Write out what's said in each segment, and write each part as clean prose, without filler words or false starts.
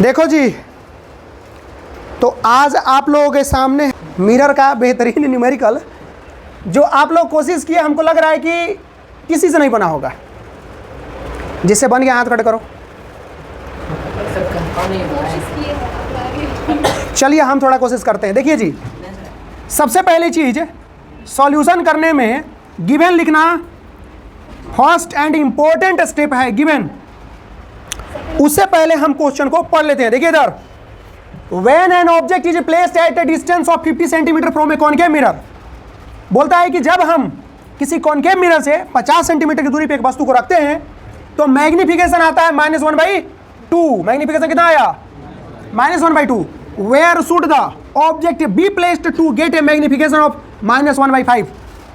देखो जी, तो आज आप लोगों के सामने मिरर का बेहतरीन न्यूमेरिकल जो आप लोग कोशिश किए, हमको लग रहा है कि किसी से नहीं बना होगा। जिससे बन गया हाथ खड़े करो। चलिए हम थोड़ा कोशिश करते हैं। देखिए जी, सबसे पहली चीज सॉल्यूशन करने में गिवन लिखना फर्स्ट एंड इंपॉर्टेंट स्टेप है। गिवन, उससे पहले हम क्वेश्चन को पढ़ लेते हैं। देखिए इधर, when an object is placed eight A distance of 50 centimetre from A concave mirror, बोलता है कि जब हम किसी कॉनकेव मिरर से 50 सेंटीमीटर की दूरी पे एक वस्तु को रखते हैं तो मैग्निफिकेशन आता है -1/2। मैग्निफिकेशन कितना आया? -1/2। Where should the object be placed to get a magnification of -1/5।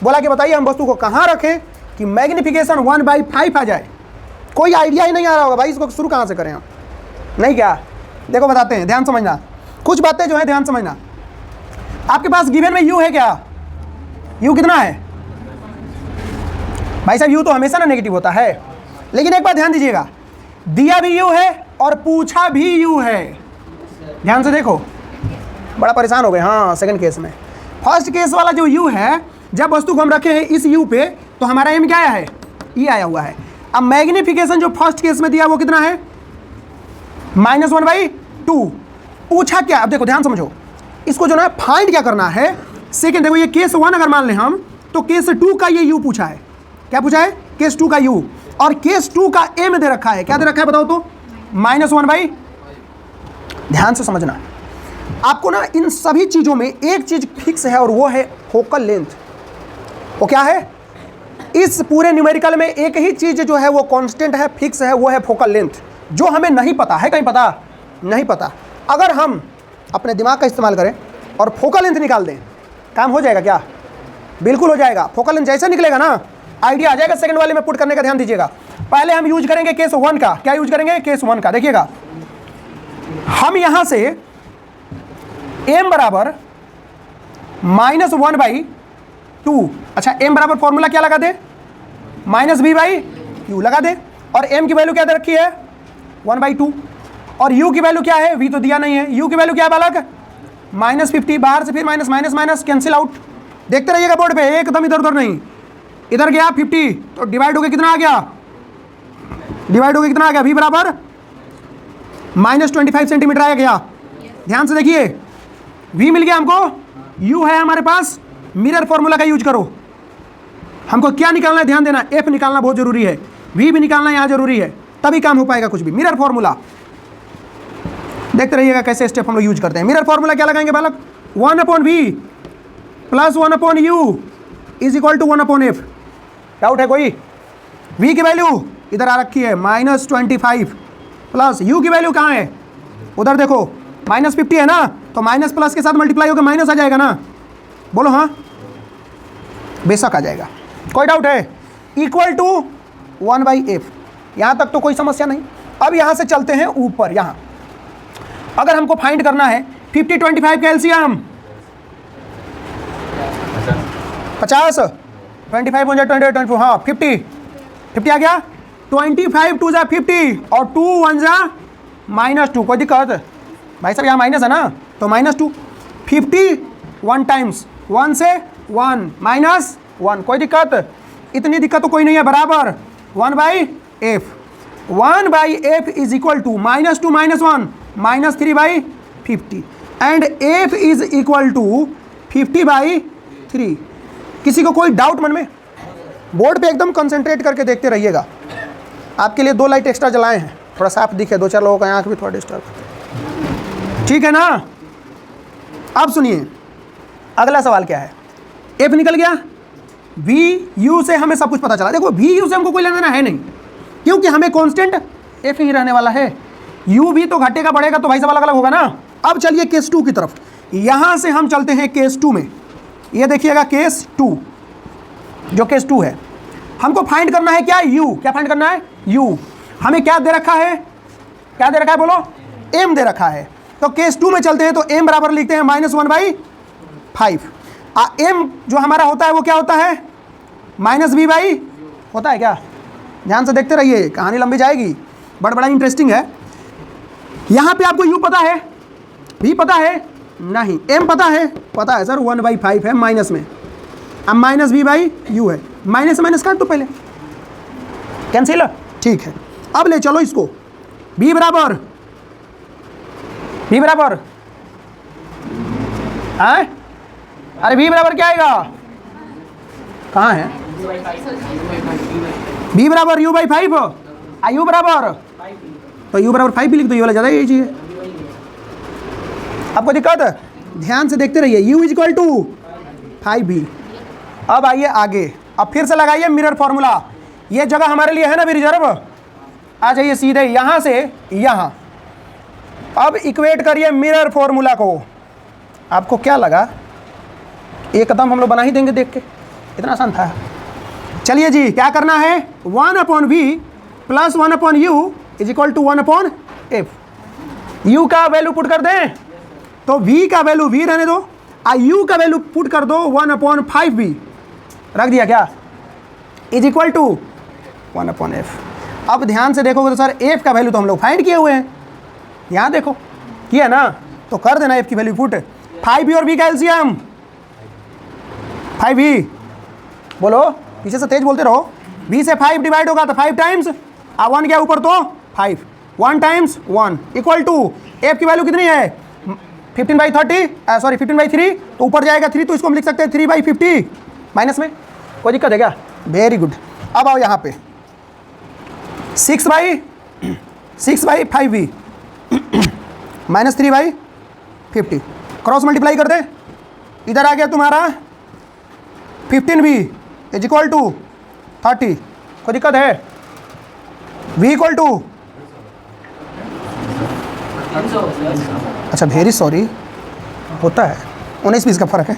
बोला कि बताइए हम वस्तु को कहाँ रखें कि मैग्निफिकेशन 1/5 आ जाए। कोई आइडिया ही नहीं आ रहा होगा भाई, इसको शुरू कहाँ से करें हम? नहीं क्या? देखो बताते हैं, ध्यान समझना। कुछ बातें जो है ध्यान समझना। आपके पास गिवन में u है क्या? u कितना है भाई साहब? u तो हमेशा ना नेगेटिव होता है, लेकिन एक बात ध्यान दीजिएगा, दिया भी u है और पूछा भी u है। ध्यान से देखो, बड़ा परेशान हो गए। हाँ, सेकंड केस में। फर्स्ट केस वाला जो u है, जब वस्तु को हम रखे हैं इस u पे तो हमारा m क्या आया है? e आया हुआ है। अब मैग्निफिकेशन जो फर्स्ट केस में दिया वो कितना है? -1/2। पूछा क्या? अब देखो ध्यान समझो, इसको जो ना फाइंड क्या करना है। सेकंड देखो, ये केस 1 अगर मान लें हम, तो केस 2 का ये u पूछा है। क्या पूछा है? केस 2 का u, और केस 2 का m दे रखा है। क्या दे रखा है बताओ तो? -1/। ध्यान से समझना, आपको ना इन सभी चीजों में एक चीज फिक्स है और वो है फोकल लेंथ। वो क्या है? इस पूरे न्यूमेरिकल में एक ही चीज जो है वो कांस्टेंट है, फिक्स है, वो है फोकल लेंथ। जो हमें नहीं पता है, कहीं पता नहीं पता, अगर हम अपने दिमाग का इस्तेमाल करें और फोकल लेंथ निकाल दें, काम हो जाएगा क्या? बिल्कुल हो जाएगा। फोकल लेंथ जैसे निकलेगा ना, आइडिया आ जाएगा। सेकंड वाले में पुट करने का ध्यान दीजिएगा। पहले हम यूज करेंगे केस 1 का। क्या यूज करेंगे? केस 1 का। देखिएगा, हम यहां से m बराबर -1/2। अच्छा, m बराबर फॉर्मूला क्या लगा दे? -v/u लगा दे। और m की वैल्यू क्या दे रखी है? 1/2। और u की वैल्यू क्या है? v तो दिया नहीं है। u की वैल्यू क्या है बालक? -50। बाहर से फिर minus minus minus cancel out. देखते रहिएगा बोर्ड पे, एकदम इधर उधर नहीं। इधर गया 50 तो डिवाइड होकर कितना आ गया? डिवाइड होकर कितना आ गया? v बराबर -25 सेंटीमीटर आया गया। ध्यान से देखिए, v मिल गया हमको, u है हमारे पास। मिरर फॉर्मूला का यूज करो। हमको क्या निकालना है? ध्यान देना, f निकालना बहुत जरूरी है, v भी निकालना यहाँ जरूरी है, तभी काम हो पाएगा कुछ भी। मिरर फॉर्मूला देखते रहिएगा कैसे स्टेप हम लोग यूज करते हैं। मिरर फॉर्मूला क्या लगाएंगे बालक? 1/v plus 1/u is equal to 1/f। Doubt है कोई? v की वैल्यू इधर आ रखी है -25 प्लस u की वैल्यू कहाँ है? उधर देखो, -50 है ना, तो माइनस प्लस के साथ मल्टीप्लाई होकर माइनस आ जाएगा ना। बोलो हाँ, बेशक आ जाएगा, कोई डाउट है? Equal to 1/f। यहाँ तक तो कोई समस्या नहीं। अब यहाँ से चलते हैं ऊपर। यहाँ अगर हमको फाइंड करना है 50 25 का एलसीएम, 50 25 हो जाए 24, हाँ 50 आ गया। 25 2 जा 50 और 2 1 जा -2। कोई दिक्कत भाई साहब? यहाँ माइनस है ना, तो -2। 50 1 टाइम्स, 1 से 1 -1। कोई दिक्कत? इतनी दिक्कत तो कोई नहीं है। बराबर 1/f। 1/f is equal to -2 -1 -3/50 and f is equal to 50/3। किसी को कोई डाउट मन में? बोर्ड पे एकदम कंसंट्रेट करके देखते रहिएगा। आपके लिए 2 लाइट एक्स्ट्रा जलाए हैं, थोड़ा साफ दिखे, 2-4 लोगों का आंख भी थोड़ा डिस्टर्ब। ठीक है ना? अब सुनिए, अगला सवाल क्या है? f निकल गया, v u से हमें सब कुछ पता चला। देखो v u से हमको कोई लेना देना है नहीं, क्योंकि हमें कांस्टेंट f ही रहने वाला है। u भी तो घटेगा बढ़ेगा तो भाई सब अलग अलग होगा ना। अब चलिए केस 2 की तरफ। यहां से हम चलते हैं केस 2 में। ये देखिएगा केस 2, जो केस 2 है, हमको फाइंड करना है क्या? u। क्या फाइंड करना है? u। हमें क्या दे रखा है? क्या दे रखा है बोलो? m दे रखा है। तो केस 2 में चलते हैं, तो m बराबर लिखते हैं -1/5। m जो हमारा होता है वो क्या होता है? -v/, होता है क्या? ध्यान से देखते रहिए, कहानी लंबी जाएगी, बड़ा इंटरेस्टिंग है। यहाँ पे आपको u पता है, v पता है नहीं, m पता है सर 1/5 है माइनस में, अब माइनस v बाई u है, माइनस माइनस काट दो पहले, कैंसिल, ठीक है। अब ले चलो इसको, b बराबर है, अरे v बराबर क्या आएगा, कहाँ है, b बराबर u बाई 5, u बराबर, तो u बराबर 5 भी लिख दो, ये वाला ज़्यादा यही चाहिए। आपको दिक्कत है, ध्यान से देखते रहिए, u is equal to 5v। अब आइए आगे, अब फिर से लगाइए मिरर फॉर्मूला, ये जगह हमारे लिए है ना भी रिजर्व, आ जाइए सीधे यहाँ से यहाँ, अब इक्वेट करिए मिरर फॉर्मूला को। आपको क्या लगा, एकदम हम लोग बना ही देंगे देख के, इतना आसान था। चलिए जी, क्या करना है, 1/v plus 1/u is equal to 1/f। u का वैल्यू पुट कर दें तो v का वैल्यू v रहने दो, u का वैल्यू पुट कर दो 1/5v, रख दिया क्या, इज इक्वल टू 1/f। अब ध्यान से देखोगे तो सर f का वैल्यू तो हम लोग फाइंड किए हुए हैं, यहाँ देखो किया ना, तो कर देना f की वैल्यू पुट, 5v और v का एलसीएम 5v, बोलो पीछे से तेज बोलते रहो, v से 5 डिवाइड होगा तो 5 टाइम्स, 1 गया ऊपर तो 5, 1 टाइम्स 1 इक्वल टू f की वैल्यू कितनी है 15/30, सॉरी 15/3, तो ऊपर जाएगा 3, तो इसको हम लिख सकते हैं 3/50 माइनस में, कोई दिक्कत है क्या, वेरी गुड। अब आओ यहाँ पे 6/5v माइनस 3/50, क्रॉस मल्टीप्लाई कर दे, इधर आ गया तुम्हारा 15v इज इक्वल टू 30, कोई दिक्कत है, v इक्वल टू, अच्छा वेरी सॉरी, होता है 19-20 का फर्क है,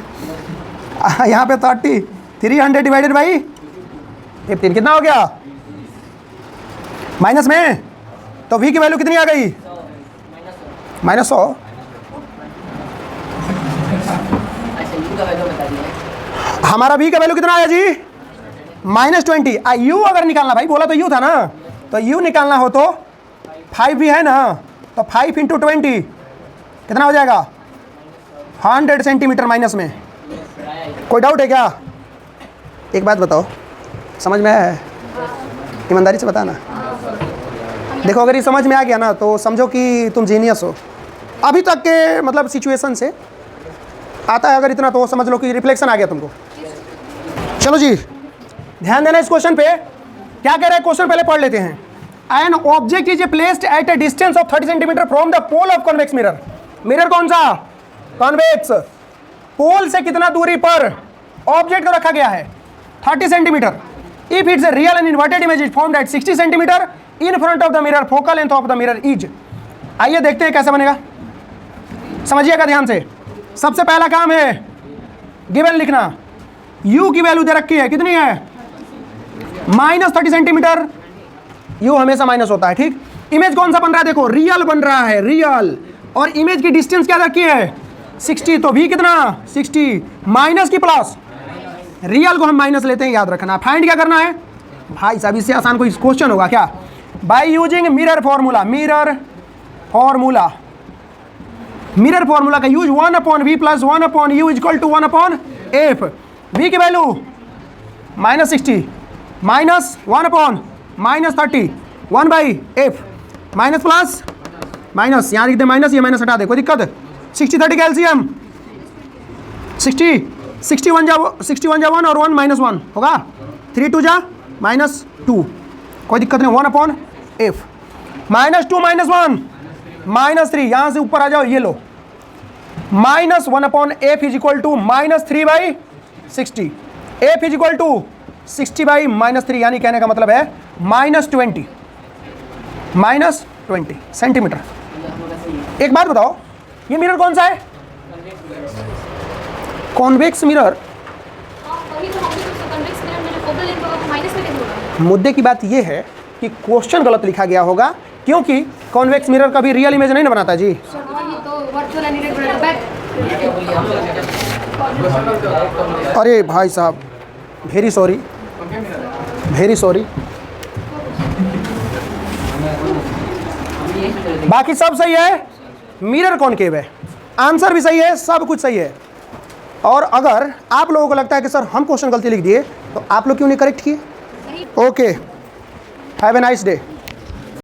यहाँ पे 30, 300 डिवाइडेड बाई 15 कितना हो गया, माइनस में, तो v की वैल्यू कितनी आ गई, -100। हमारा v का वैल्यू कितना आया जी, -20। u अगर निकालना, भाई बोला तो u था ना, तो u निकालना हो तो 5v है ना, तो 5 × 20 कितना हो जाएगा, 100 सेंटीमीटर माइनस में। कोई डाउट है क्या, एक बात बताओ, समझ में आया है, ईमानदारी से बताना। देखो अगर ये समझ में आ गया ना तो समझो कि तुम जीनियस हो, अभी तक के मतलब सिचुएशन से आता है, अगर इतना तो समझ लो कि रिफ्लेक्शन आ गया तुमको। चलो जी ध्यान देना इस क्वेश्चन पे, क्या कह रहा है क्वेश्चन पहले पढ़ लेते हैं। An object is placed at a distance of 30 centimetre from the pole of convex mirror. Mirror कौन सा, कॉन्वेक्स, पोल से कितना दूरी पर ऑब्जेक्ट को रखा गया है 30 centimetre. If it's a real and inverted image is formed at 60 centimetre in front of the mirror, focal length of the mirror is. आइए देखते हैं कैसे बनेगा, समझिएगा ध्यान से। सबसे पहला काम है गिवन लिखना, u की वैल्यू दे रखी है, कितनी है -30 सेंटीमीटर, u हमेशा माइनस होता है, ठीक। इमेज कौन सा बन रहा है, देखो रियल बन रहा है, रियल, और इमेज की डिस्टेंस क्या रखी है 60, तो v कितना 60, माइनस की प्लस, रियल को हम माइनस लेते हैं, याद रखना। फाइंड क्या करना है भाई साहब, इससे आसान कोई क्वेश्चन होगा क्या, by using mirror formula. Mirror formula का use 1/v plus 1/u is equal to 1/f। v की value -60 minus 1/-30 1/f, minus plus minus, यहाँ लिख दे माइनस, ये माइनस हटा दे, कोई दिक्कत, 60-30 का एलसीएम 61 जा 1 और 1 -1 होगा, 3 2 जा -2, कोई दिक्कत नहीं, 1/f, -2 -1 -3, यहाँ से ऊपर आ जाओ, ये लो, -1/f is equal to -3/60, f is equal to 60/-3, यानी कहने का मतलब है -20 सेंटीमीटर। एक बात बताओ, ये मिरर कौन सा है, कॉन्वेक्स मिरर। मुद्दे की बात यह है कि क्वेश्चन गलत लिखा गया होगा, क्योंकि कॉन्वेक्स मिरर कभी रियल इमेज नहीं ना बनाता जी। अरे भाई साहब वेरी सॉरी, बाकी सब सही है, मिरर कॉनकेव है, आंसर भी सही है, सब कुछ सही है। और अगर आप लोगों को लगता है कि सर हम क्वेश्चन गलती लिख दिए तो आप लोग क्यों नहीं करेक्ट किए? Okay, have a nice day.